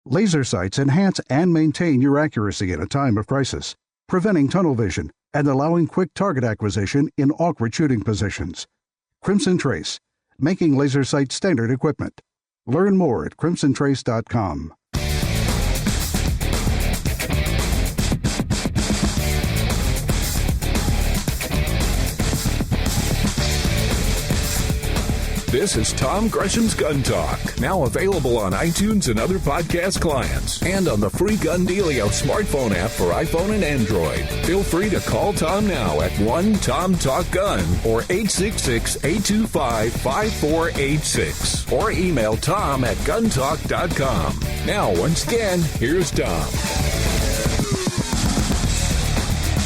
Laser sights enhance and maintain your accuracy in a time of crisis, preventing tunnel vision and allowing quick target acquisition in awkward shooting positions. Crimson Trace, making laser sight standard equipment. Learn more at crimsontrace.com. This is Tom Gresham's Gun Talk, now available on iTunes and other podcast clients, and on the free GunDealio smartphone app for iPhone and Android. Feel free to call Tom now at 1-TOM-TALK-GUN or 866-825-5486, or email Tom at guntalk.com. Now, once again, here's Tom.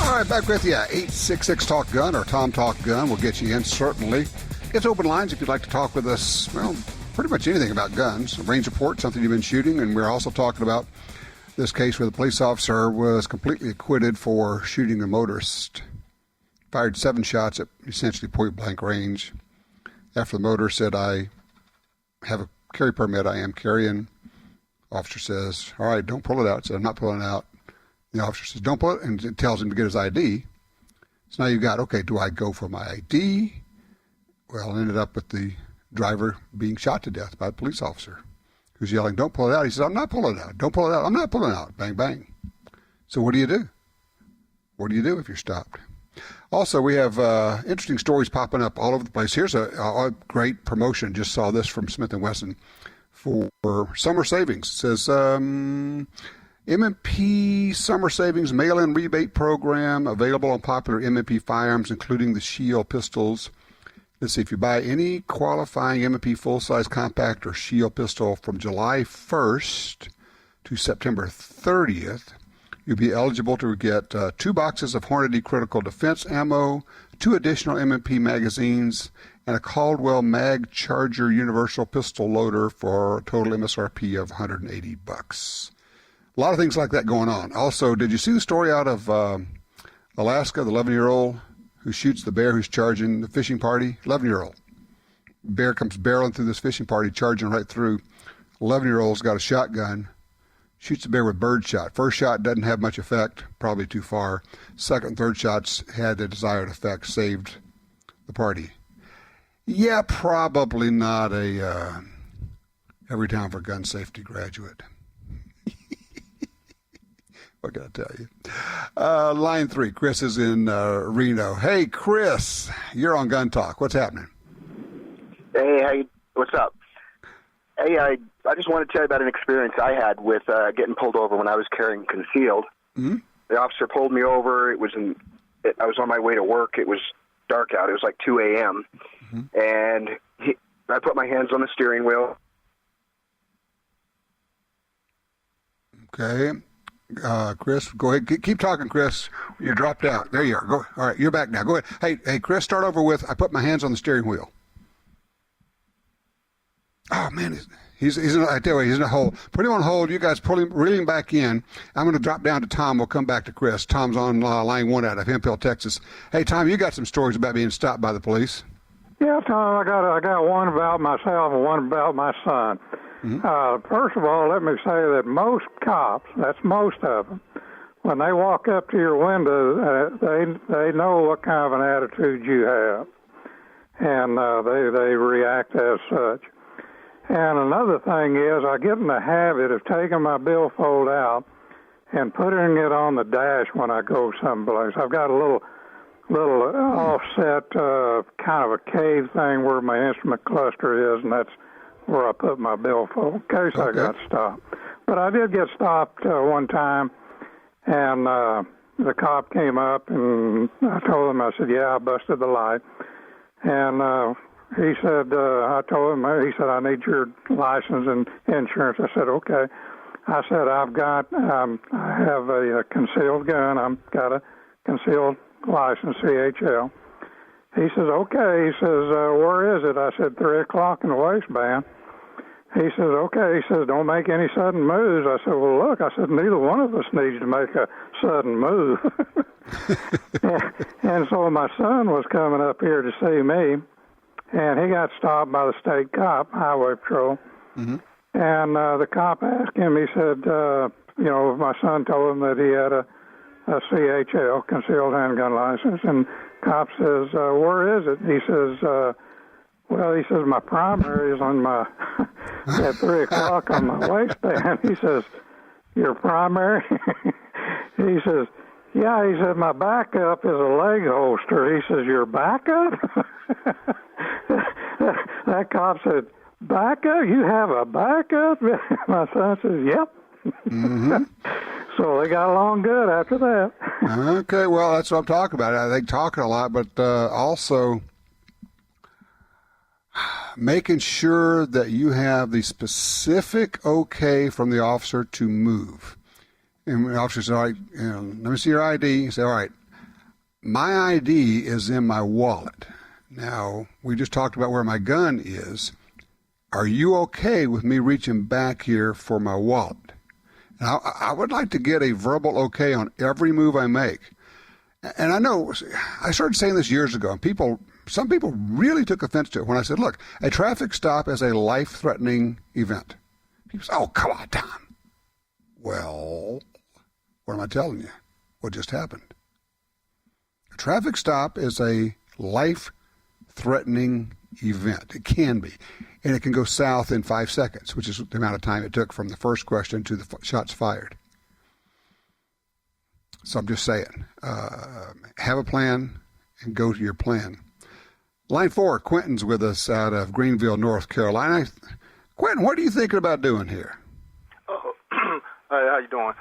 All right, back with you. 866-TALK-GUN or Tom Talk Gun will get you in, certainly. It's open lines if you'd like to talk with us, well, pretty much anything about guns. A range report, something you've been shooting, and we're also talking about this case where the police officer was completely acquitted for shooting a motorist. Fired 7 shots at essentially point-blank range. After the motorist said, I have a carry permit, I am carrying. Officer says, all right, don't pull it out. Said, I'm not pulling it out. The officer says, don't pull it, and it tells him to get his ID. So now you've got, okay, do I go for my ID? Well, it ended up with the driver being shot to death by a police officer who's yelling, don't pull it out. He says, I'm not pulling it out. Don't pull it out. I'm not pulling it out. Bang, bang. So what do you do? What do you do if you're stopped? Also, we have interesting stories popping up all over the place. Here's a great promotion. Just saw this from Smith & Wesson for summer savings. It says, M&P Summer Savings Mail-In Rebate Program available on popular M&P firearms, including the Shield pistols. Let's see, if you buy any qualifying M&P full-size compact or Shield pistol from July 1st to September 30th, you'll be eligible to get 2 boxes of Hornady Critical Defense ammo, 2 additional M&P magazines, and a Caldwell Mag Charger Universal Pistol Loader for a total MSRP of $180. A lot of things like that going on. Also, did you see the story out of Alaska, the 11-year-old who shoots the bear who's charging the fishing party? 11-year-old. Bear comes barreling through this fishing party, charging right through. 11-year-old's got a shotgun, shoots the bear with birdshot. First shot doesn't have much effect, probably too far. Second and third shots had the desired effect, saved the party. Yeah, probably not a Everytown for Gun Safety graduate. What can I tell you? Line 3, Chris is in Reno. Hey, Chris, you're on Gun Talk. What's happening? Hey, what's up? Hey, I just want to tell you about an experience I had with getting pulled over when I was carrying concealed. Mm-hmm. The officer pulled me over. I was on my way to work. It was dark out. It was like 2 a.m. Mm-hmm. And I put my hands on the steering wheel. Okay. Chris, go ahead. Keep talking, Chris. You dropped out. There you are. Go. All right, you're back now. Go ahead. Hey, Chris, start over with, I put my hands on the steering wheel. Oh, man, he's in a hold. Put him on hold. You guys reel him back in. I'm going to drop down to Tom. We'll come back to Chris. Tom's on line 1 out of Hemphill, Texas. Hey, Tom, you got some stories about being stopped by the police? Yeah, Tom, I got one about myself and one about my son. Mm-hmm. First of all, let me say that most cops, that's most of them, when they walk up to your window, they know what kind of an attitude you have, and they react as such. And another thing is, I get in the habit of taking my billfold out and putting it on the dash when I go someplace. I've got a little offset kind of a cave thing where my instrument cluster is, and that's where I put my billfold in case I got stopped. But I did get stopped one time, and the cop came up, and I told him, I said, yeah, I busted the light. And he said, I told him, he said, I need your license and insurance. I said, okay. I said, I have a concealed gun. I've got a concealed license, CHL. He says, okay. He says, where is it? I said, 3 o'clock in the waistband. He says, okay. He says, don't make any sudden moves. I said, well, look, I said, neither one of us needs to make a sudden move. And so my son was coming up here to see me, and he got stopped by the state cop, highway patrol. Mm-hmm. And the cop asked him, he said, my son told him that he had a CHL, concealed handgun license, and cop says, where is it? He says, my primary is on my, at 3 o'clock on my waistband. He says, your primary? He says, yeah, he said, my backup is a leg holster. He says, your backup? That cop said, backup? You have a backup? My son says, yep. Mm-hmm. So they got along good after that. Okay, well, that's what I'm talking about. I think talking a lot, but also making sure that you have the specific okay from the officer to move. And the officer says, all right, let me see your ID. You say, all right, my ID is in my wallet. Now, we just talked about where my gun is. Are you okay with me reaching back here for my wallet? Now, I would like to get a verbal okay on every move I make. And I know, I started saying this years ago, and some people really took offense to it when I said, look, a traffic stop is a life-threatening event. People say, oh, come on, Tom. Well, what am I telling you? What just happened? A traffic stop is a life-threatening event. It can be. And it can go south in 5 seconds, which is the amount of time it took from the first question to the shots fired. So I'm just saying, have a plan and go to your plan. Line 4, Quentin's with us out of Greenville, North Carolina. Quentin, what are you thinking about doing here? Oh, hey, how you doing?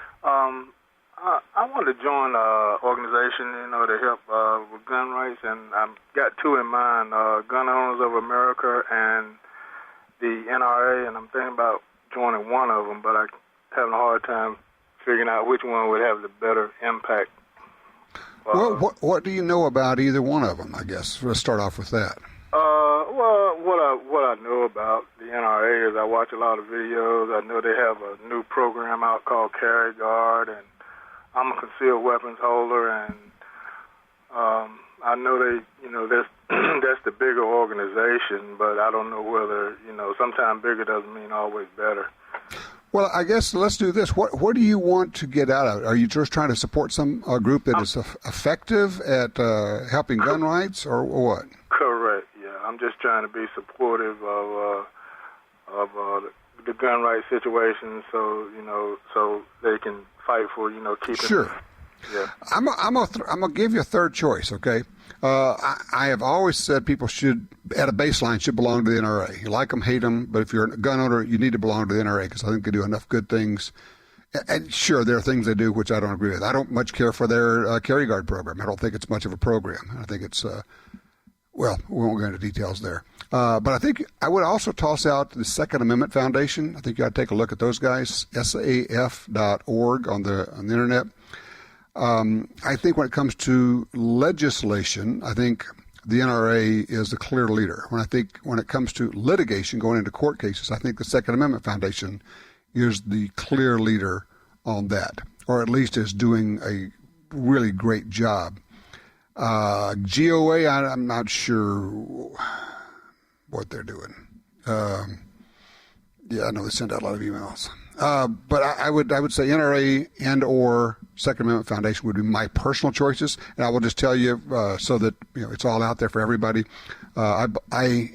I wanted to join an organization, to help with gun rights, and I've got two in mind, Gun Owners of America and the NRA, and I'm thinking about joining one of them, but I'm having a hard time figuring out which one would have the better impact. Well, what do you know about either one of them, I guess? Let's start off with that. What I know about the NRA is I watch a lot of videos. I know they have a new program out called Carry Guard, and I'm a concealed weapons holder, and I know that's the bigger organization, but I don't know whether, sometimes bigger doesn't mean always better. Well, I guess let's do this. What do you want to get out of it? Are you just trying to support some group that is effective at helping gun rights, or what? Correct, yeah. I'm just trying to be supportive of the gun rights situation, so they can fight for, keeping. Sure. Yeah. I'm gonna give you a third choice, okay? I have always said people should, at a baseline, should belong to the NRA. You like them, hate them, but if you're a gun owner, you need to belong to the NRA because I think they do enough good things. And sure, there are things they do which I don't agree with. I don't much care for their Carry Guard program. I don't think it's much of a program. I think it's, we won't go into details there. But I think I would also toss out the Second Amendment Foundation. I think you ought to take a look at those guys, SAF.org on the internet. I think when it comes to legislation, I think the NRA is the clear leader. When it comes to litigation, going into court cases, I think the Second Amendment Foundation is the clear leader on that, or at least is doing a really great job. GOA, I'm not sure what they're doing. I know they send out a lot of emails. But I would say NRA and or Second Amendment Foundation would be my personal choices. And I will just tell you so that it's all out there for everybody. I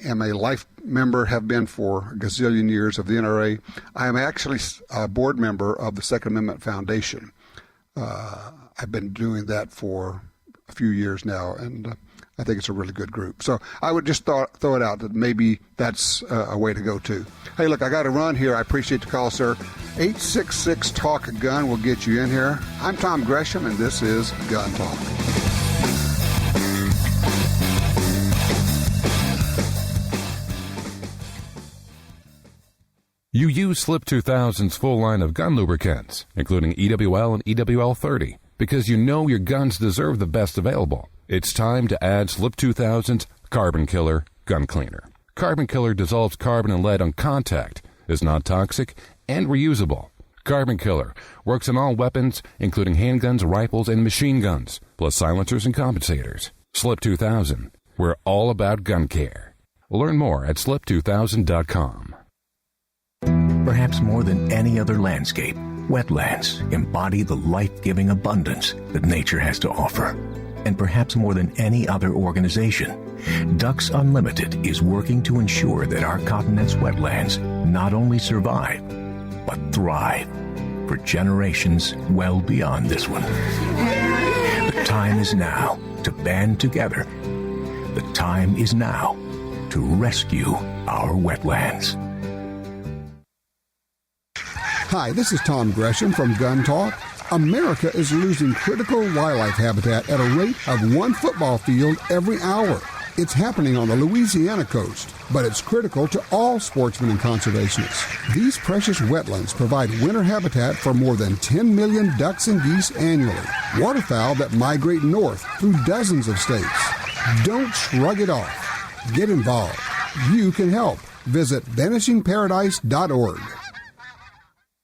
am a life member, have been for a gazillion years of the NRA. I am actually a board member of the Second Amendment Foundation. I've been doing that for a few years now, and I think it's a really good group. So I would just throw it out that maybe that's a way to go too. Hey, look, I got to run here. I appreciate the call, sir. 866-TALK-A-GUN will get you in here. I'm Tom Gresham, and this is Gun Talk. You use Slip 2000's full line of gun lubricants, including EWL and EWL 30, because you know your guns deserve the best available. It's time to add Slip 2000's Carbon Killer Gun Cleaner. Carbon Killer dissolves carbon and lead on contact, is not toxic, and reusable. Carbon Killer works on all weapons, including handguns, rifles, and machine guns, plus silencers and compensators. Slip 2000. We're all about gun care. Learn more at slip2000.com. For Perhaps more than any other landscape, wetlands embody the life-giving abundance that nature has to offer. And perhaps more than any other organization, Ducks Unlimited is working to ensure that our continent's wetlands not only survive, but thrive for generations well beyond this one. The time is now to band together. The time is now to rescue our wetlands. Hi, this is Tom Gresham from Gun Talk. America is losing critical wildlife habitat at a rate of 1 football field every hour. It's happening on the Louisiana coast, but it's critical to all sportsmen and conservationists. These precious wetlands provide winter habitat for more than 10 million ducks and geese annually, waterfowl that migrate north through dozens of states. Don't shrug it off. Get involved. You can help. Visit vanishingparadise.org.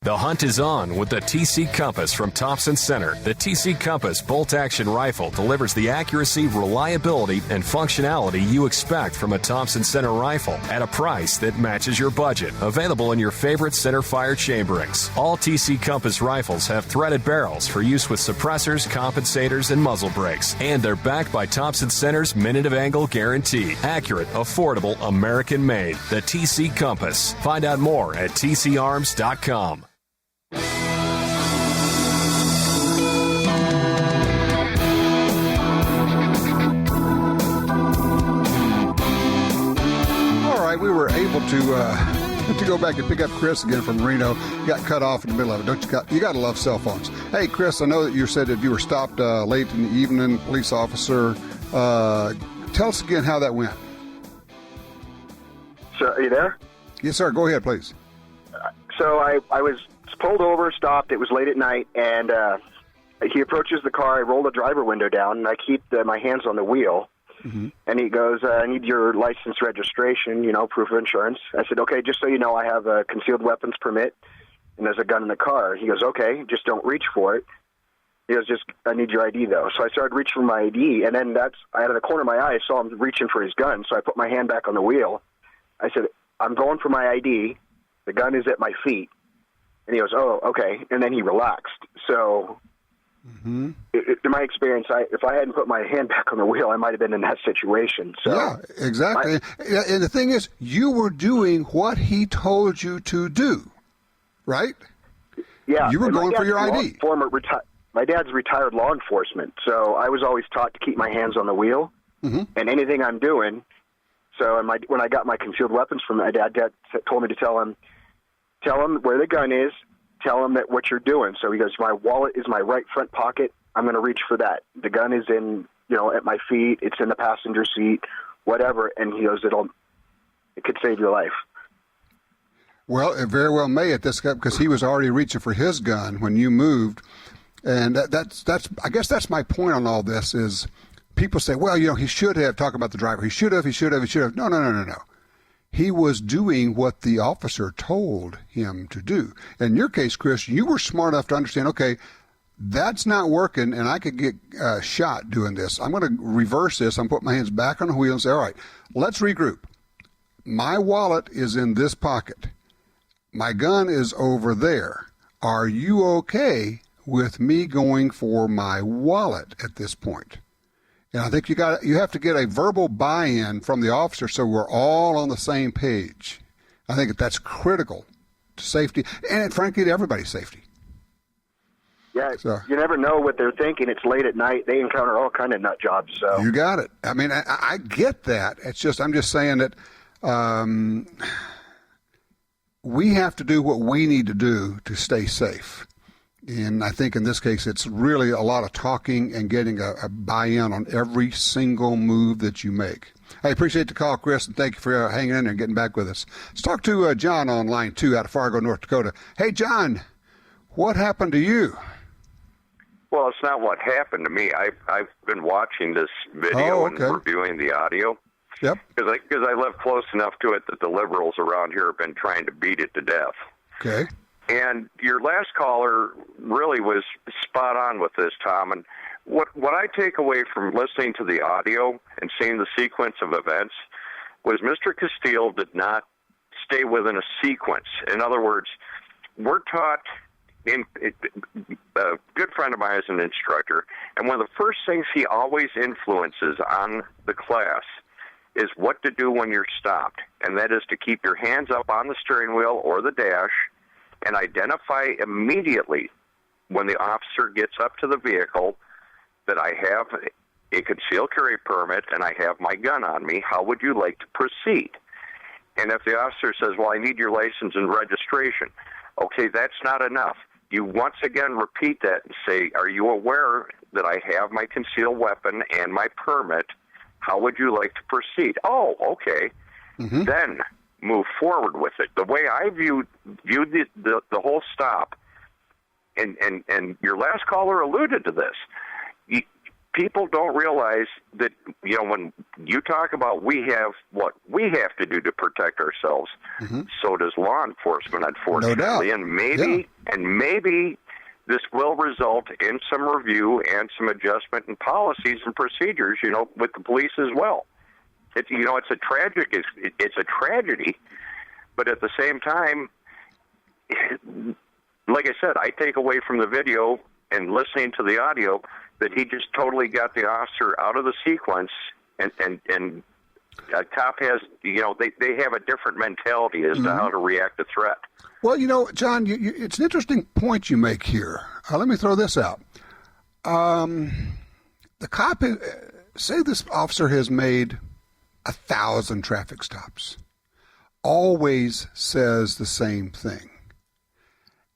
The hunt is on with the TC Compass from Thompson-Center. The TC Compass bolt-action rifle delivers the accuracy, reliability, and functionality you expect from a Thompson-Center rifle at a price that matches your budget. Available in your favorite center-fire chamberings. All TC Compass rifles have threaded barrels for use with suppressors, compensators, and muzzle brakes. And they're backed by Thompson-Center's minute of angle guarantee. Accurate, affordable, American-made. The TC Compass. Find out more at tcarms.com. We were able to go back and pick up Chris again from Reno. Got cut off in the middle of it. You got to love cell phones. Hey, Chris, I know that you said that you were stopped late in the evening, police officer. Tell us again how that went. So, are you there? Yes, sir. Go ahead, please. So I was pulled over, stopped. It was late at night, and he approaches the car. I roll the driver window down, and I keep my hands on the wheel. Mm-hmm. And he goes, I need your license, registration, proof of insurance. I said, okay, just so you know, I have a concealed weapons permit, and there's a gun in the car. He goes, okay, just don't reach for it. He goes, I need your ID, though. So I started reaching for my ID, and then out of the corner of my eye, I saw him reaching for his gun, so I put my hand back on the wheel. I said, I'm going for my ID. The gun is at my feet. And he goes, oh, okay. And then he relaxed. So... Mm-hmm. In my experience, if I hadn't put my hand back on the wheel, I might have been in that situation. So, yeah, exactly. And the thing is, you were doing what he told you to do, right? Yeah. You were going for your ID. My dad's retired law enforcement, so I was always taught to keep my hands on the wheel, mm-hmm. and anything I'm doing. So when I got my concealed weapons from my dad told me to tell him where the gun is. Tell him that what you're doing. So he goes, my wallet is my right front pocket. I'm going to reach for that. The gun is in, at my feet. It's in the passenger seat, whatever. And he goes, it could save your life. Well, it very well may at this because he was already reaching for his gun when you moved. And that's I guess that's my point on all this is people say, well, he should have talked about the driver. He should have. No. He was doing what the officer told him to do. In your case, Chris, you were smart enough to understand, okay, that's not working, and I could get shot doing this. I'm going to reverse this. I'm putting my hands back on the wheel and say, all right, let's regroup. My wallet is in this pocket. My gun is over there. Are you okay with me going for my wallet at this point? And I think you have to get a verbal buy-in from the officer so we're all on the same page. I think that's critical to safety and, frankly, to everybody's safety. Yeah, so, you never know what they're thinking. It's late at night. They encounter all kind of nut jobs. So you got it. I mean, I get that. I'm just saying that we have to do what we need to do to stay safe. And I think in this case, it's really a lot of talking and getting a buy-in on every single move that you make. I appreciate the call, Chris, and thank you for hanging in there and getting back with us. Let's talk to John on line 2 out of Fargo, North Dakota. Hey, John, what happened to you? Well, it's not what happened to me. I've been watching this video and reviewing the audio. Yep. Because I live close enough to it that the liberals around here have been trying to beat it to death. Okay. And your last caller really was spot on with this, Tom. And what I take away from listening to the audio and seeing the sequence of events was Mr. Castile did not stay within a sequence. In other words, we're taught, a good friend of mine is an instructor, and one of the first things he always influences on the class is what to do when you're stopped, and that is to keep your hands up on the steering wheel or the dash and identify immediately when the officer gets up to the vehicle that I have a concealed carry permit and I have my gun on me. How would you like to proceed? And if the officer says, well, I need your license and registration, okay, that's not enough. You once again repeat that and say, are you aware that I have my concealed weapon and my permit? How would you like to proceed? Oh, okay. Mm-hmm. Then move forward with it. The way I viewed the whole stop, and your last caller alluded to this, people don't realize that, when you talk about we have what we have to do to protect ourselves, mm-hmm. so does law enforcement, unfortunately. No doubt. And maybe this will result in some review and some adjustment in policies and procedures, with the police as well. It's a tragedy, but at the same time, like I said, I take away from the video and listening to the audio that he just totally got the officer out of the sequence, and a cop has, they have a different mentality as mm-hmm. to how to react to threat. Well, John, it's an interesting point you make here. Let me throw this out. The cop, say this officer has made 1,000 traffic stops, always says the same thing,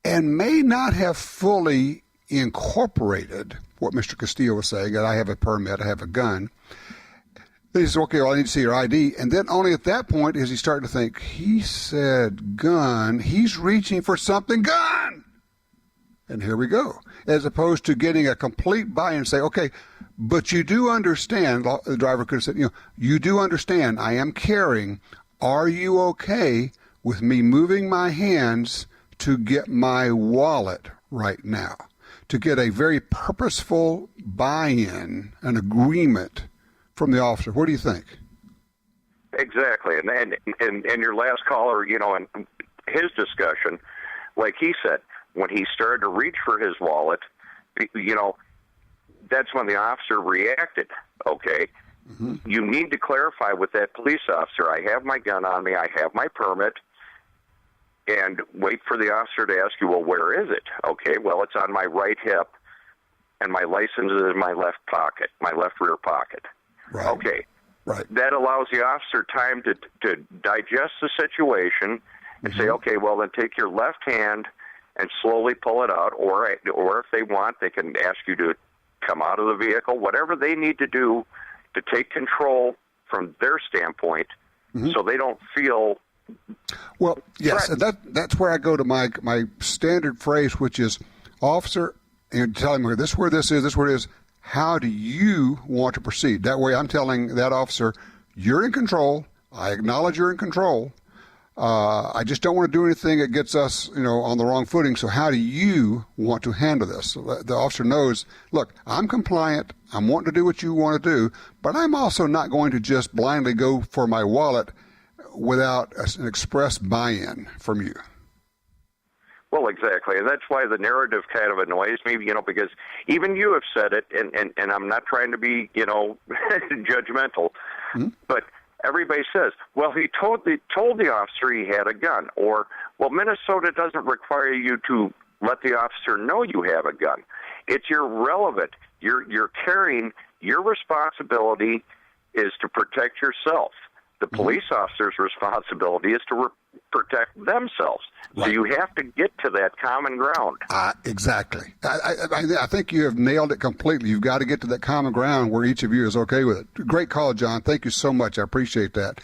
and may not have fully incorporated what Mr. Castillo was saying, that I have a permit, I have a gun. Then he says, okay, well, I need to see your ID. And then only at that point is he starting to think, he said gun, he's reaching for something gun. And here we go. As opposed to getting a complete buy-in and say, okay, but you do understand, the driver could have said, you do understand I am carrying. Are you okay with me moving my hands to get my wallet right now? To get a very purposeful buy-in, an agreement from the officer. What do you think? Exactly. And your last caller, in his discussion, like he said, when he started to reach for his wallet, that's when the officer reacted. Okay, mm-hmm. You need to clarify with that police officer, I have my gun on me, I have my permit, and wait for the officer to ask you, well, where is it? Okay, well, it's on my right hip, and my license is in my left pocket, my left rear pocket. Right. Okay. Right. That allows the officer time to digest the situation and mm-hmm. say, okay, well, then take your left hand and slowly pull it out, or if they want, they can ask you to come out of the vehicle, whatever they need to do to take control from their standpoint mm-hmm. so they don't feel... Well, yes, and that's where I go to my standard phrase, which is, officer, and tell him, this is where this is, this is where it is. How do you want to proceed? That way I'm telling that officer, you're in control. I acknowledge you're in control. I just don't want to do anything that gets us, on the wrong footing. So how do you want to handle this? So the officer knows, look, I'm compliant. I'm wanting to do what you want to do, but I'm also not going to just blindly go for my wallet without an express buy-in from you. Well, exactly, and that's why the narrative kind of annoys me, because even you have said it, and I'm not trying to be, judgmental, mm-hmm. but everybody says, well, he told the officer he had a gun, or, well, Minnesota doesn't require you to let the officer know you have a gun. It's irrelevant. You're carrying, your responsibility is to protect yourself. The police officer's responsibility is to protect themselves. Right. So you have to get to that common ground. Exactly. I think you have nailed it completely. You've got to get to that common ground where each of you is okay with it. Great call, John. Thank you so much. I appreciate that.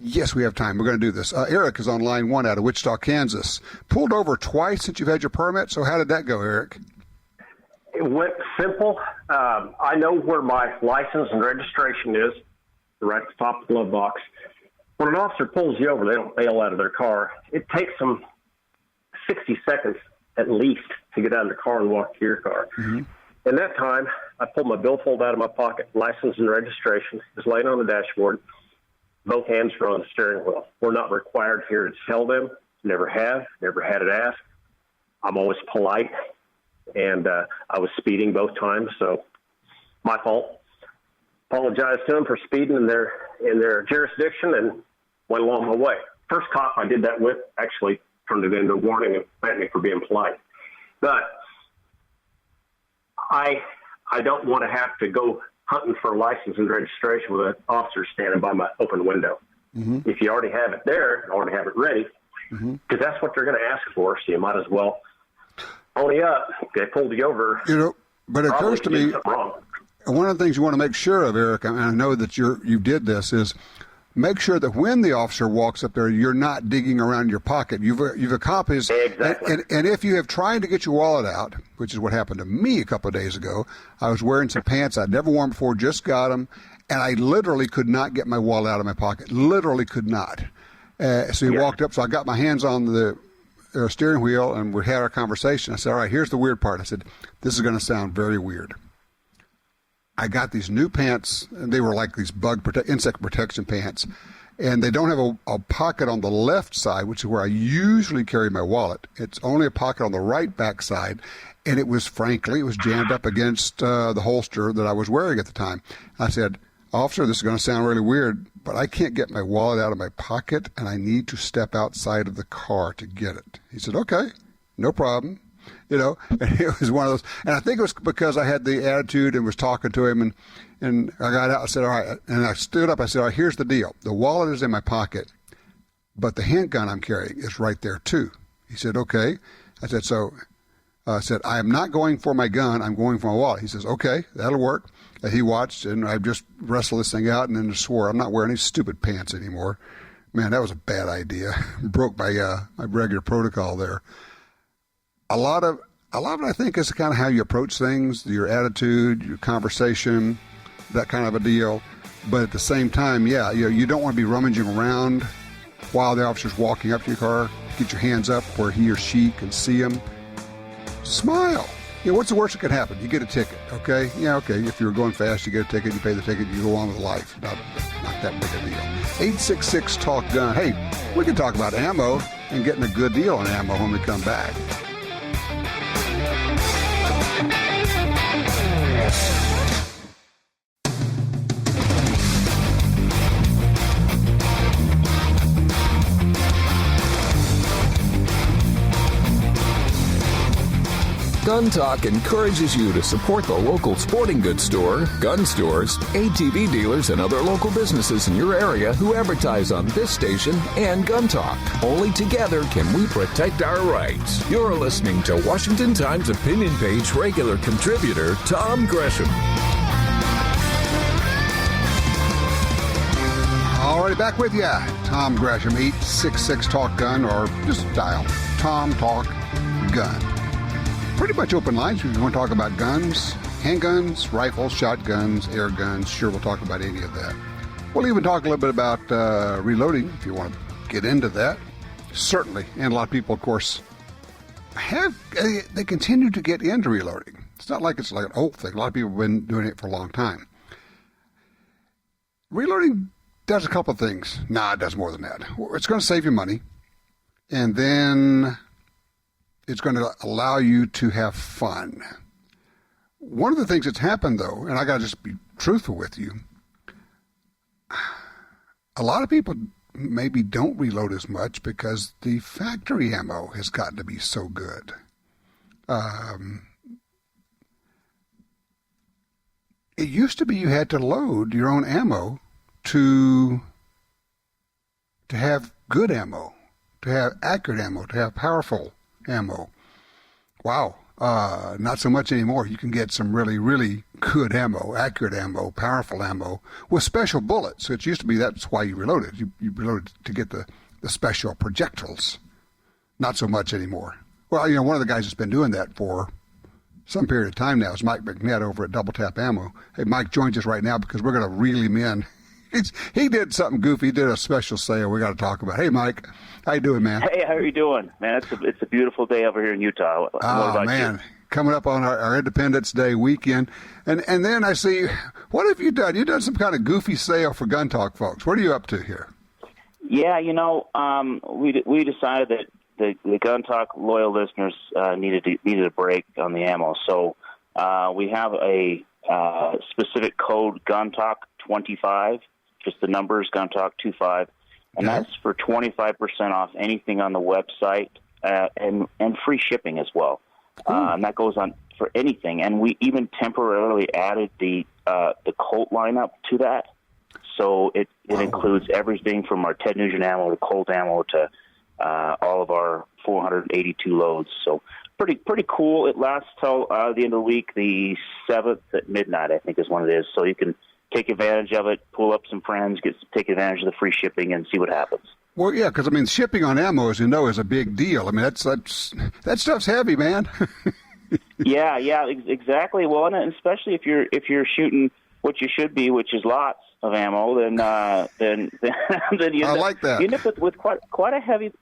Yes, we have time. We're going to do this. Eric is on line 1 out of Wichita, Kansas. Pulled over twice since you've had your permit. So how did that go, Eric? It went simple. I know where my license and registration is, right at the top of the glove box. When an officer pulls you over, they don't bail out of their car. It takes them 60 seconds at least to get out of the car and walk to your car. Mm-hmm. In that time, I pulled my billfold out of my pocket, license and registration, was laying on the dashboard. both hands are on the steering wheel. We're not required here to tell them. Never have. Never had it asked. I'm always polite, and I was speeding both times, so my fault. Apologize to them for speeding in their jurisdiction and went along my way. First cop I did that with actually turned it into a warning and thanked me for being polite. But I don't want to have to go hunting for license and registration with an officer standing by my open window. Mm-hmm. If you already have it there, you already have it ready, because that's what they're going to ask for, so you might as well pony up. They pulled you over. But it occurs to me, one of the things you want to make sure of, Eric, and I know that you did this, is make sure that when the officer walks up there, you're not digging around your pocket. You've accomplished, exactly. And if you have tried to get your wallet out, which is what happened to me a couple of days ago, I was wearing some pants I'd never worn before, just got them, and I literally could not get my wallet out of my pocket. Literally could not. So he walked up, so I got my hands on the steering wheel, and we had our conversation. I said, all right, here's the weird part. I said, this is going to sound very weird. I got these new pants, and they were like these insect protection pants, and they don't have a pocket on the left side, which is where I usually carry my wallet. It's only a pocket on the right back side, and it was jammed up against the holster that I was wearing at the time. I said, officer, this is going to sound really weird, but I can't get my wallet out of my pocket, and I need to step outside of the car to get it. He said, okay, no problem. And it was one of those, and I think it was because I had the attitude and was talking to him, and I got out. I said, all right, and I stood up. I said, all right, here's the deal. The wallet is in my pocket, but the handgun I'm carrying is right there too. He said, okay. I said, I am not going for my gun. I'm going for my wallet. He says, okay, that'll work. And he watched, and I just wrestled this thing out, and then swore, I'm not wearing any stupid pants anymore. Man, that was a bad idea. Broke my regular protocol there. A lot of it, I think, is kind of how you approach things, your attitude, your conversation, that kind of a deal. But at the same time, you don't want to be rummaging around while the officer's walking up to your car. Get your hands up where he or she can see him. Smile. What's the worst that could happen? You get a ticket, okay? Yeah, okay. If you're going fast, you get a ticket, you pay the ticket, you go on with life. Not that big a deal. 866-TALK-GUN. Hey, we can talk about ammo and getting a good deal on ammo when we come back. Gun Talk encourages you to support the local sporting goods store, gun stores, ATV dealers, and other local businesses in your area who advertise on this station and Gun Talk. Only together can we protect our rights. You're listening to Washington Times opinion page regular contributor Tom Gresham. All right, back with you. Tom Gresham, 866-TALK-GUN, or just dial Tom Talk Gun. Pretty much open lines if you want to talk about guns, handguns, rifles, shotguns, air guns. Sure, we'll talk about any of that. We'll even talk a little bit about reloading if you want to get into that. Certainly. And a lot of people, of course, they continue to get into reloading. It's not like it's like an old thing. A lot of people have been doing it for a long time. Reloading does a couple of things. It does more than that. It's going to save you money. And then it's going to allow you to have fun. One of the things that's happened, though, and I got to just be truthful with you, a lot of people maybe don't reload as much because the factory ammo has gotten to be so good. It used to be you had to load your own ammo to have good ammo, to have accurate ammo, to have powerful ammo. Wow. Not so much anymore. You can get some really, really good ammo, accurate ammo, powerful ammo with special bullets. It used to be that's why you reloaded. You reloaded to get the special projectiles. Not so much anymore. Well, one of the guys that's been doing that for some period of time now is Mike McNett over at Double Tap Ammo. Hey, Mike joins us right now because we're going to reel him in. He did something goofy. He did a special sale we got to talk about. Hey, Mike. How you doing, man? Hey, how are you doing? Man, it's a beautiful day over here in Utah. What about man. coming up on our Independence Day weekend. And then I see, what have you done? You've done some kind of goofy sale for Gun Talk folks. What are you up to here? Yeah, we decided that the Gun Talk loyal listeners needed a break on the ammo. So we have a specific code, Gun Talk 25, just the numbers, Gun Talk 25, and that's for 25% off anything on the website and free shipping as well. And that goes on for anything. And we even temporarily added the Colt lineup to that. So it includes everything from our 10 Nugent ammo to Colt ammo to all of our 482 loads. So pretty cool. It lasts till the end of the week, the 7th at midnight, I think is when it is. So you can take advantage of it, pull up some friends, take advantage of the free shipping, and see what happens. Well, yeah, because, shipping on ammo, as you know, is a big deal. That stuff's heavy, man. Yeah, exactly. Well, and especially if you're shooting what you should be, which is lots of ammo, then you I like that. You end up with quite a heavy.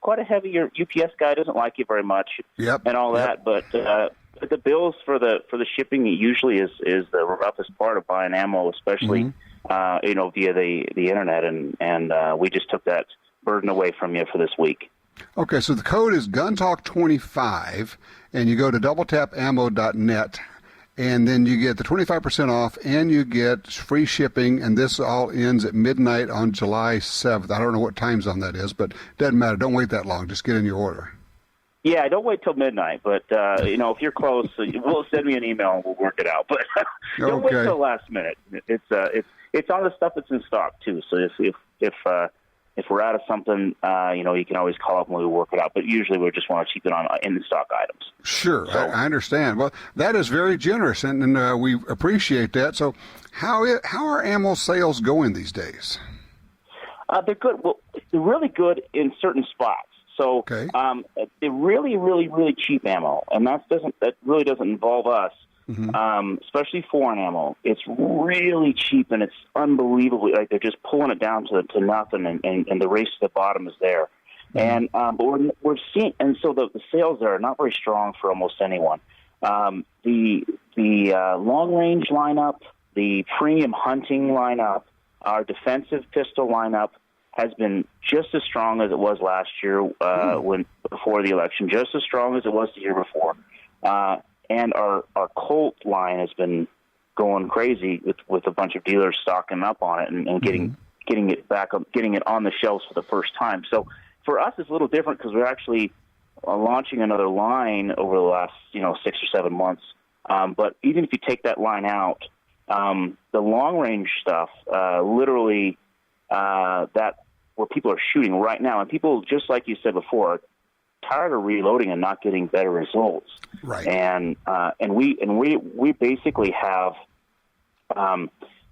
Your UPS guy doesn't like you very much, and all that. But the bills for the shipping usually is the roughest part of buying ammo, especially via the internet, and we just took that burden away from you for this week. Okay, so the code is GunTalk25, and you go to doubletapammo.net. And then you get the 25% off, and you get free shipping, and this all ends at midnight on July 7th. I don't know what time zone that is, but it doesn't matter. Don't wait that long. Just get in your order. Yeah, don't wait till midnight, but, if you're close, we'll send me an email and we'll work it out. But don't wait till the last minute. It's on the stuff that's in stock, too. So if we're out of something, you can always call up and we'll work it out. But usually we just want to keep it on in-stock items. Sure, so, I understand. Well, that is very generous, and we appreciate that. So how are ammo sales going these days? They're good. Well, they're really good in certain spots. So they're really, really, really cheap ammo, and that really doesn't involve us. Especially foreign ammo. It's really cheap, and it's unbelievably, like they're just pulling it down to nothing, and the race to the bottom is there. And but we're seeing, and so the sales there are not very strong for almost anyone. The long range lineup, the premium hunting lineup, our defensive pistol lineup has been just as strong as it was last year before the election, just as strong as it was the year before. And our Colt line has been going crazy with a bunch of dealers stocking up on it and getting it back up, getting it on the shelves for the first time. So for us, it's a little different because we're actually launching another line over the last 6 or 7 months. But even if you take that line out, the long range stuff, literally that where people are shooting right now, and people, just like you said before, tired of reloading and not getting better results. Right. And we basically have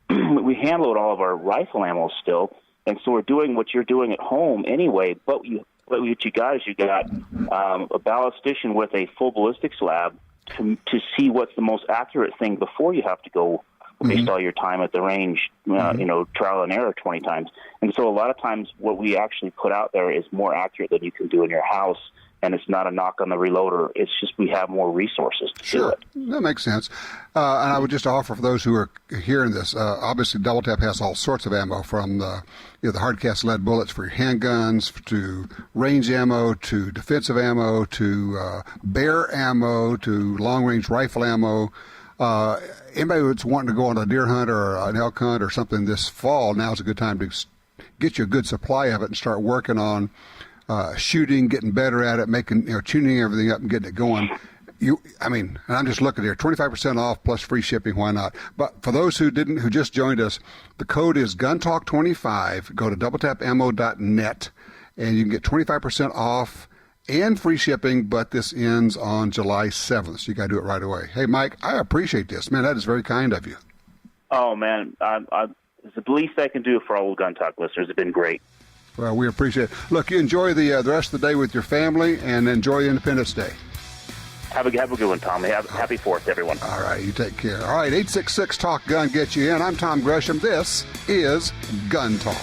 we hand load all of our rifle ammo still, and so we're doing what you're doing at home anyway. But what you got a ballistician with a full ballistics lab to see what's the most accurate thing before you have to go waste all your time at the range, trial and error 20 times. And so a lot of times what we actually put out there is more accurate than you can do in your house, and it's not a knock on the reloader. It's just we have more resources to do it. That makes sense. And I would just offer for those who are hearing this, obviously Double Tap has all sorts of ammo, from the hard-cast lead bullets for your handguns, to range ammo, to defensive ammo, to bear ammo, to long-range rifle ammo. Anybody that's wanting to go on a deer hunt or an elk hunt or something this fall, now's a good time to get you a good supply of it and start working on shooting, getting better at it, making, tuning everything up and getting it going. And I'm just looking here, 25% off plus free shipping. Why not? But for those who just joined us, the code is GunTalk25. Go to doubletapammo.net and you can get 25% off and free shipping, but this ends on July 7th, so you got to do it right away. Hey, Mike, I appreciate this. Man, that is very kind of you. Oh, man, it's the least I can do for all the Gun Talk listeners. It's been great. Well, we appreciate it. Look, you enjoy the rest of the day with your family, and enjoy Independence Day. Have a good one, Tommy. Happy 4th, everyone. All right, you take care. All right, 866 Talk Gun gets you in. I'm Tom Gresham. This is Gun Talk.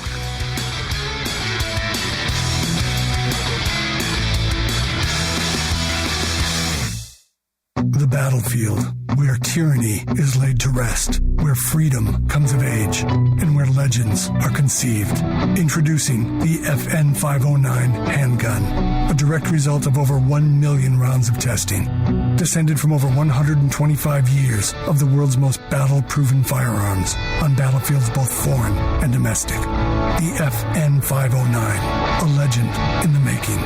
The battlefield, where tyranny is laid to rest, where freedom comes of age, and where legends are conceived. Introducing the FN 509 handgun, a direct result of over 1 million rounds of testing, descended from over 125 years of the world's most battle-proven firearms on battlefields both foreign and domestic. The FN 509, a legend in the making.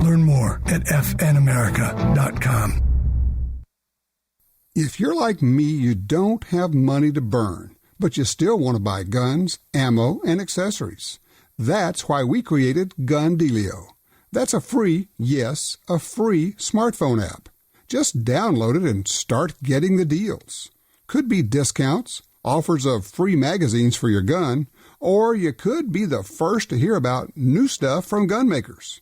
Learn more at fnamerica.com. If you're like me, you don't have money to burn, but you still want to buy guns, ammo, and accessories. That's why we created GunDealio. That's a free, yes, a free smartphone app. Just download it and start getting the deals. Could be discounts, offers of free magazines for your gun, or you could be the first to hear about new stuff from gun makers.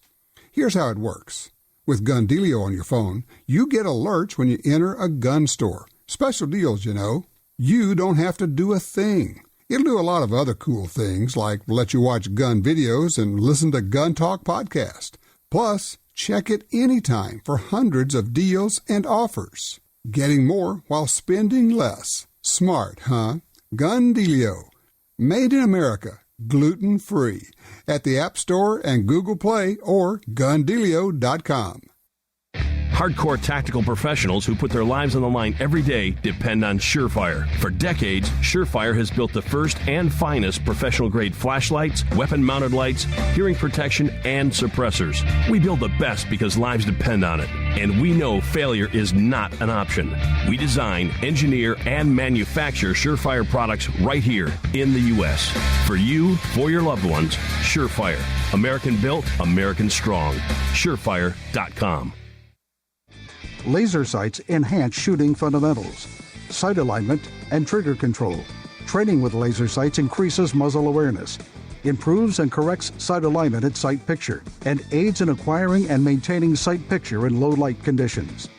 Here's how it works. With GunDealio on your phone, you get alerts when you enter a gun store. Special deals, you know. You don't have to do a thing. It'll do a lot of other cool things, like let you watch gun videos and listen to Gun Talk podcast. Plus, check it anytime for hundreds of deals and offers. Getting more while spending less. Smart, huh? GunDealio. Made in America. Gluten-free. At the App Store and Google Play or GunDealio.com. Hardcore tactical professionals who put their lives on the line every day depend on Surefire. For decades, Surefire has built the first and finest professional-grade flashlights, weapon-mounted lights, hearing protection, and suppressors. We build the best because lives depend on it, and we know failure is not an option. We design, engineer, and manufacture Surefire products right here in the U.S. For you, for your loved ones, Surefire. American built, American strong. Surefire.com. Laser sights enhance shooting fundamentals, sight alignment, and trigger control. Training with laser sights increases muzzle awareness, improves and corrects sight alignment at sight picture, and aids in acquiring and maintaining sight picture in low light conditions.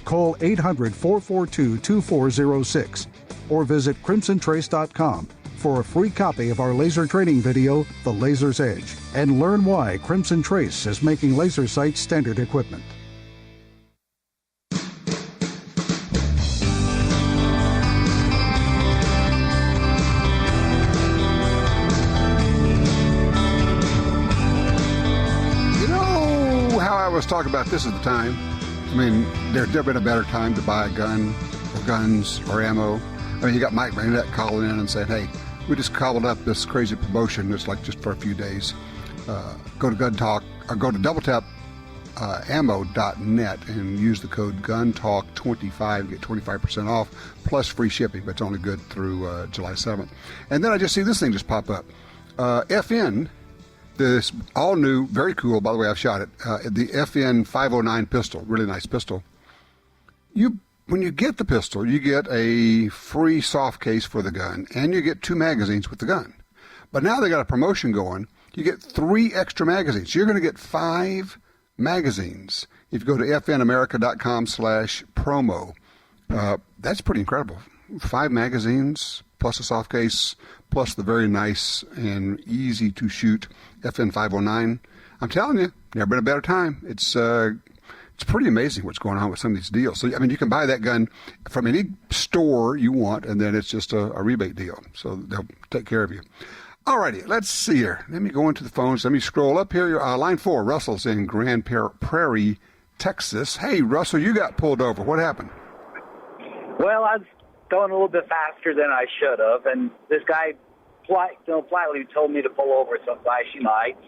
Call 800-442-2406 or visit crimsontrace.com for a free copy of our laser training video, The Laser's Edge, and learn why Crimson Trace is making laser sights standard equipment. I was talking about this at the time. I mean, there's never been a better time to buy a gun or guns or ammo. I mean, you got Mike Burnett calling in and saying, hey, we just cobbled up this crazy promotion. It's like just for a few days. Go to Gun Talk or go to doubletapammo.net and use the code GUNTALK25 to get 25% off plus free shipping, but it's only good through July 7th. And then I just see this thing just pop up. FN, this all new, very cool, by the way, I've shot it, the FN 509 pistol, really nice pistol. When you get the pistol, you get a free soft case for the gun, and you get 2 magazines with the gun. But now they got a promotion going. You get 3 extra magazines. You're going to get 5 magazines if you go to fnamerica.com/promo. That's pretty incredible. 5 magazines plus a soft case plus the very nice and easy to shoot FN 509. I'm telling you, never been a better time. It's pretty amazing what's going on with some of these deals. So, I mean, you can buy that gun from any store you want, and then it's just a rebate deal. So they'll take care of you. All righty, let's see here. Let me go into the phones. Let me scroll up here. Line 4, Russell's in Grand Prairie, Texas. Hey, Russell, you got pulled over. What happened? Well, I was going a little bit faster than I should have, and this guy politely told me to pull over some flashing lights.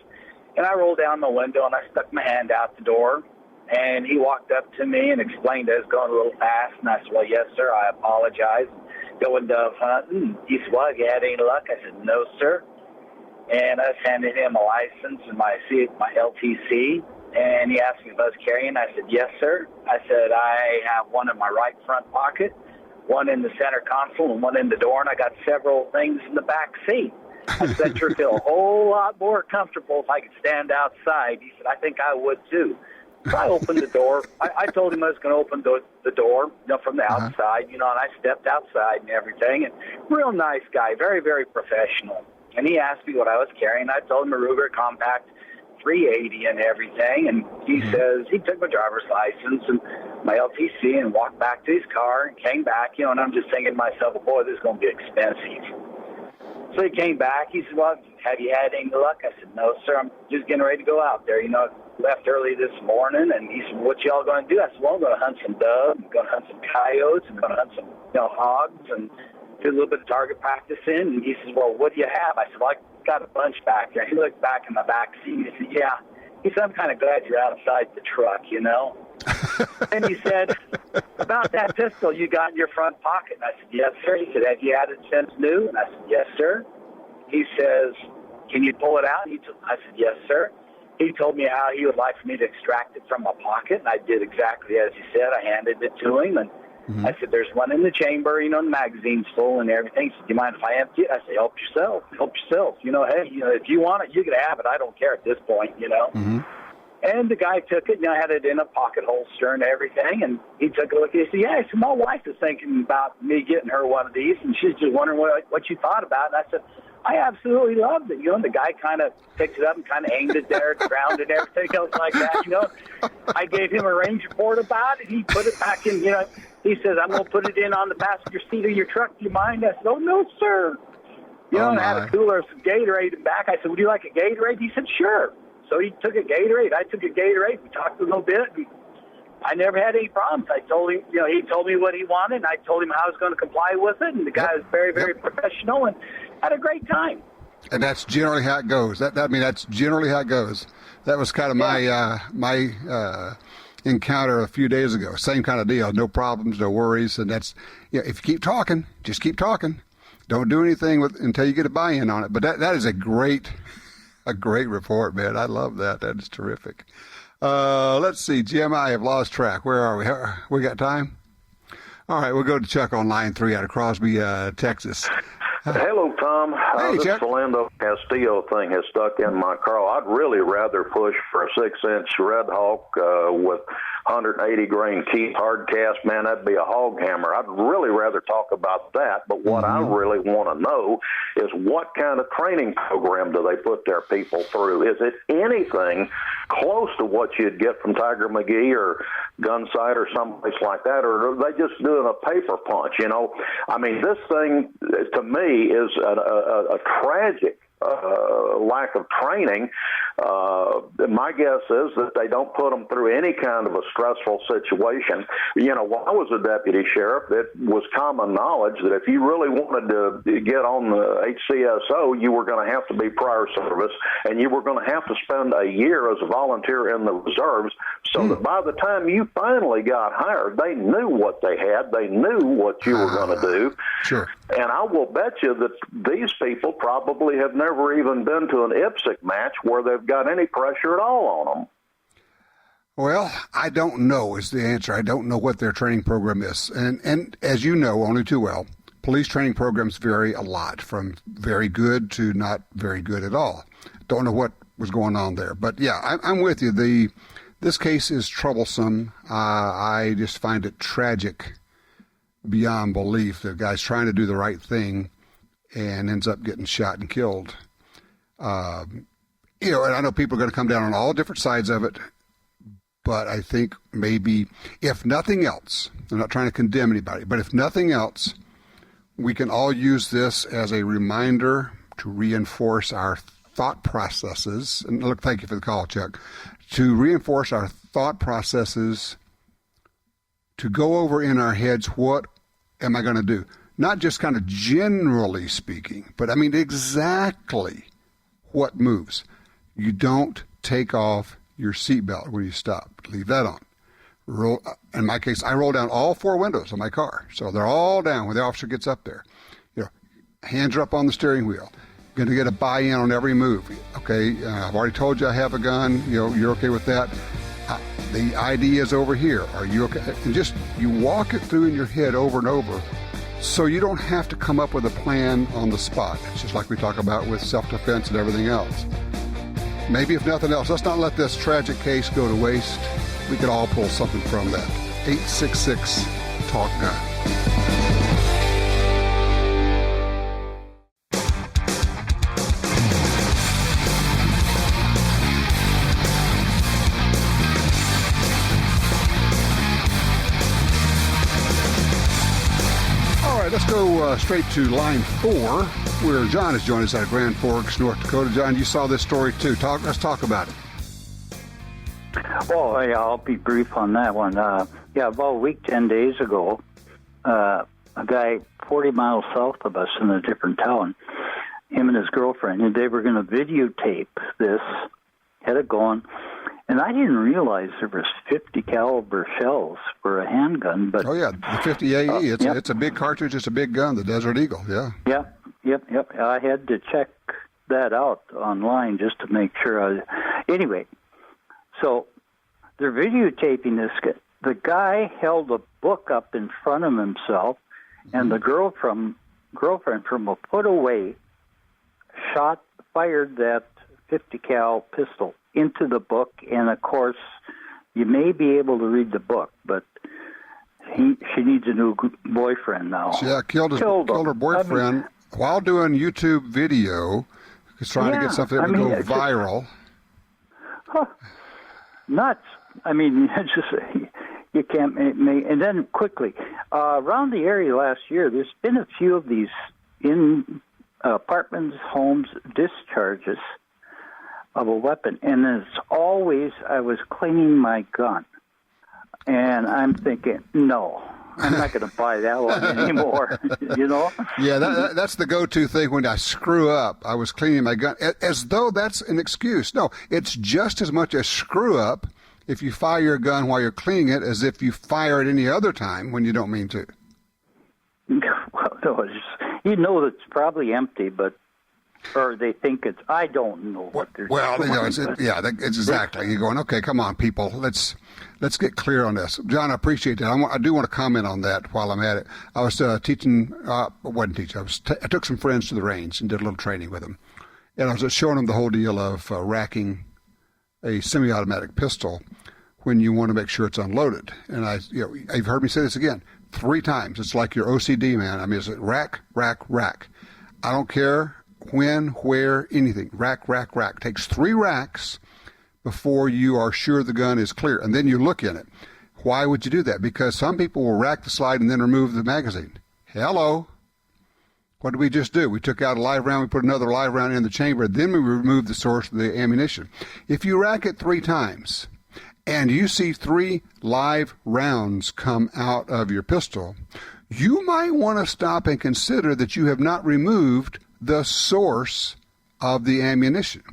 And I rolled down the window, and I stuck my hand out the door. And he walked up to me and explained I was going a little fast. And I said, well, yes, sir, I apologize. Going dove hunting. He said, well, have you had any luck? I said, no, sir. And I handed him a license and my LTC. And he asked me if I was carrying. I said, yes, sir. I said, I have one in my right front pocket, one in the center console, and one in the door. And I got several things in the back seat. I said, I'd sure feel a whole lot more comfortable if I could stand outside. He said, I think I would, too. So I opened the door. I told him I was going to open the door, from the outside, and I stepped outside and everything. And real nice guy, very, very professional. And he asked me what I was carrying. I told him a Ruger Compact 380 and everything. And he says he took my driver's license and my LTC and walked back to his car and came back, and I'm just thinking to myself, boy, this is going to be expensive. So he came back. He said, well, have you had any luck? I said, no, sir. I'm just getting ready to go out there. I left early this morning. And he said, what y'all going to do? I said, well, I'm going to hunt some doves. I'm going to hunt some coyotes. I'm going to hunt some hogs and do a little bit of target practicing. And he says, well, what do you have? I said, well, I got a bunch back there. He looked back in the back seat. He said, yeah. He said, I'm kind of glad you're outside the truck, And he said, about that pistol you got in your front pocket. And I said, yes, sir. He said, have you had it since new? And I said, yes, sir. He says, can you pull it out? I said, yes, sir. He told me how he would like for me to extract it from my pocket, and I did exactly as he said. I handed it to him, and I said, there's one in the chamber, the magazine's full and everything. He said, do you mind if I empty it? I said, help yourself. Hey, if you want it, you can have it. I don't care at this point, And the guy took it, I had it in a pocket holster and everything, and he took a look and he said, yeah, my wife is thinking about me getting her one of these, and she's just wondering what you thought about it. And I said, I absolutely loved it. And the guy kind of picked it up and kind of aimed it there, grounded and everything else like that. I gave him a range report about it. He put it back in, he says, I'm going to put it in on the passenger seat of your truck. Do you mind? I said, oh, no, sir. And I had a cooler of some Gatorade in back. I said, would you like a Gatorade? He said, sure. So he took a Gatorade. I took a Gatorade. We talked a little bit. And I never had any problems. I told him, he told me what he wanted, and I told him how I was going to comply with it. And the guy was very, very professional and had a great time. And that's generally how it goes. That's generally how it goes. That was kind of my encounter a few days ago. Same kind of deal. No problems, no worries. And that's, if you keep talking, just keep talking. Don't do anything until you get a buy-in on it. But that is a great report, man. I love that. That is terrific. Let's see, Jim, I have lost track. Where are we? We got time? All right, we'll go to Chuck on line 3 out of Crosby, Texas. Hello, Tom. Hey, this Chuck. Philando Castillo thing has stuck in my craw. I'd really rather push for a 6-inch Red Hawk with 180 grain teeth, hard cast. Man, that'd be a hog hammer. I'd really rather talk about that. But what I really want to know is what kind of training program do they put their people through? Is it anything close to what you'd get from Tiger McGee or Gunsight or someplace like that, or are they just doing a paper punch? I mean, this thing to me is a tragic lack of training. My guess is that they don't put them through any kind of a stressful situation. When I was a deputy sheriff, it was common knowledge that if you really wanted to get on the HCSO, you were going to have to be prior service, and you were going to have to spend a year as a volunteer in the reserves, so that by the time you finally got hired, they knew what they had. They knew what you were going to do. Sure. And I will bet you that these people probably have never even been to an IPSC match where they've got any pressure at all on them. Well, I don't know is the answer. I don't know what their training program is. And as you know only too well, police training programs vary a lot, from very good to not very good at all. Don't know what was going on there. But, yeah, I'm with you. This case is troublesome. I just find it tragic beyond belief. The guy's trying to do the right thing and ends up getting shot and killed. And I know people are going to come down on all different sides of it, but I think maybe, if nothing else, I'm not trying to condemn anybody, but if nothing else, we can all use this as a reminder to reinforce our thought processes. And look, thank you for the call, Chuck. To reinforce our thought processes, to go over in our heads, what am I going to do? Not just kind of generally speaking, but I mean exactly what moves. You don't take off your seatbelt when you stop. Leave that on. In my case, I roll down all 4 windows of my car, so they're all down when the officer gets up there. Hands are up on the steering wheel. Going to get a buy-in on every move. Okay, I've already told you I have a gun. You're okay with that. The ID is over here. Are you okay? And just you walk it through in your head over and over, so you don't have to come up with a plan on the spot. It's just like we talk about with self-defense and everything else. Maybe if nothing else, let's not let this tragic case go to waste. We could all pull something from that. 866-TALK-GUN. right, let's go straight to line 4, where John has joined us out of Grand Forks, North Dakota. John, you saw this story too. Let's talk about it. Well, yeah, I'll be brief on that one. About a week, 10 days ago, a guy 40 miles south of us in a different town, him and his girlfriend, and they were going to videotape this, had it going, and I didn't realize there was 50 caliber shells for a handgun. But the 50 AE, it's a big cartridge, it's a big gun, the Desert Eagle, Yep. I had to check that out online just to make sure. Anyway, so they're videotaping this. The guy held a book up in front of himself, and the girlfriend from a foot away fired that 50 cal pistol into the book, and of course, you may be able to read the book, but she needs a new boyfriend now. Killed her boyfriend while doing YouTube video. He's trying to get something that would go viral. Nuts. I mean, it's just you can't make. And then quickly, around the area last year, there's been a few of these in apartments, homes, discharges of a weapon, and it's always I was cleaning my gun, and I'm thinking, no, I'm not going to buy that one anymore. Yeah, that's the go-to thing when I screw up. I was cleaning my gun, as though that's an excuse. No, it's just as much a screw up if you fire your gun while you're cleaning it as if you fire it any other time when you don't mean to. Well, no, it's probably empty, or they think it's. I don't know what they're. Well, it's exactly. You're going, okay, come on, people. Let's get clear on this. John, I appreciate that. I do want to comment on that while I'm at it. I was teaching. I wasn't teaching. I took some friends to the range and did a little training with them, and I was just showing them the whole deal of racking a semi-automatic pistol when you want to make sure it's unloaded. And you've heard me say this again 3 times. It's like your OCD, man. I mean, it's rack, rack, rack. I don't care when, where, anything. Rack, rack, rack. Takes 3 racks before you are sure the gun is clear. And then you look in it. Why would you do that? Because some people will rack the slide and then remove the magazine. Hello. What did we just do? We took out a live round, we put another live round in the chamber, then we removed the source of the ammunition. If you rack it 3 times and you see 3 live rounds come out of your pistol, you might want to stop and consider that you have not removed the source of the ammunition.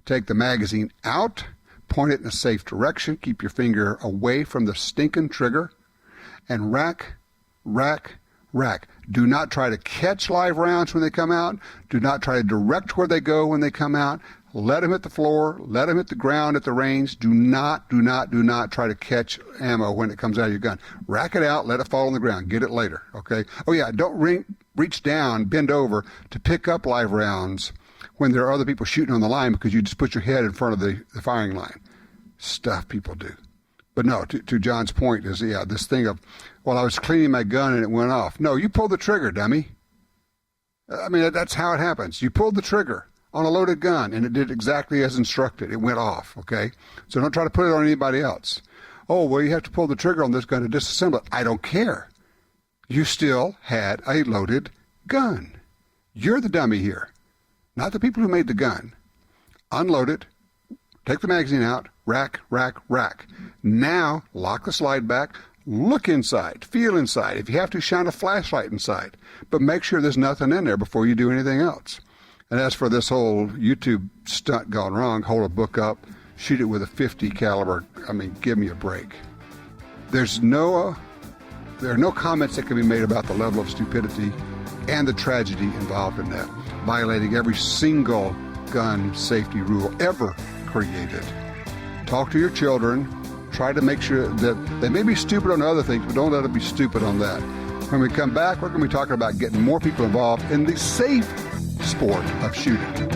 Take the magazine out, point it in a safe direction, keep your finger away from the stinking trigger, and rack, rack, rack. Do not try to catch live rounds when they come out. Do not try to direct where they go when they come out. Let them hit the floor. Let them hit the ground at the range. Do not try to catch ammo when it comes out of your gun. Rack it out. Let it fall on the ground. Get it later, okay? Oh, yeah, don't reach down, bend over to pick up live rounds when there are other people shooting on the line because you just put your head in front of the firing line. Stuff people do. But no, to John's point is, this thing of, well, I was cleaning my gun and it went off. No, you pulled the trigger, dummy. I mean, that's how it happens. You pulled the trigger on a loaded gun, and it did exactly as instructed. It went off, okay? So don't try to put it on anybody else. Oh, well, you have to pull the trigger on this gun to disassemble it. I don't care. You still had a loaded gun. You're the dummy here, not the people who made the gun. Unload it, take the magazine out, rack, rack, rack. Now, lock the slide back, look inside, feel inside. If you have to, shine a flashlight inside. But make sure there's nothing in there before you do anything else. And as for this whole YouTube stunt gone wrong, hold a book up, shoot it with a 50 caliber, I mean, give me a break. There are no comments that can be made about the level of stupidity and the tragedy involved in that, violating every single gun safety rule ever created. Talk to your children. Try to make sure that they may be stupid on other things, but don't let them be stupid on that. When we come back, we're going to be talking about getting more people involved in the safe sport of shooting.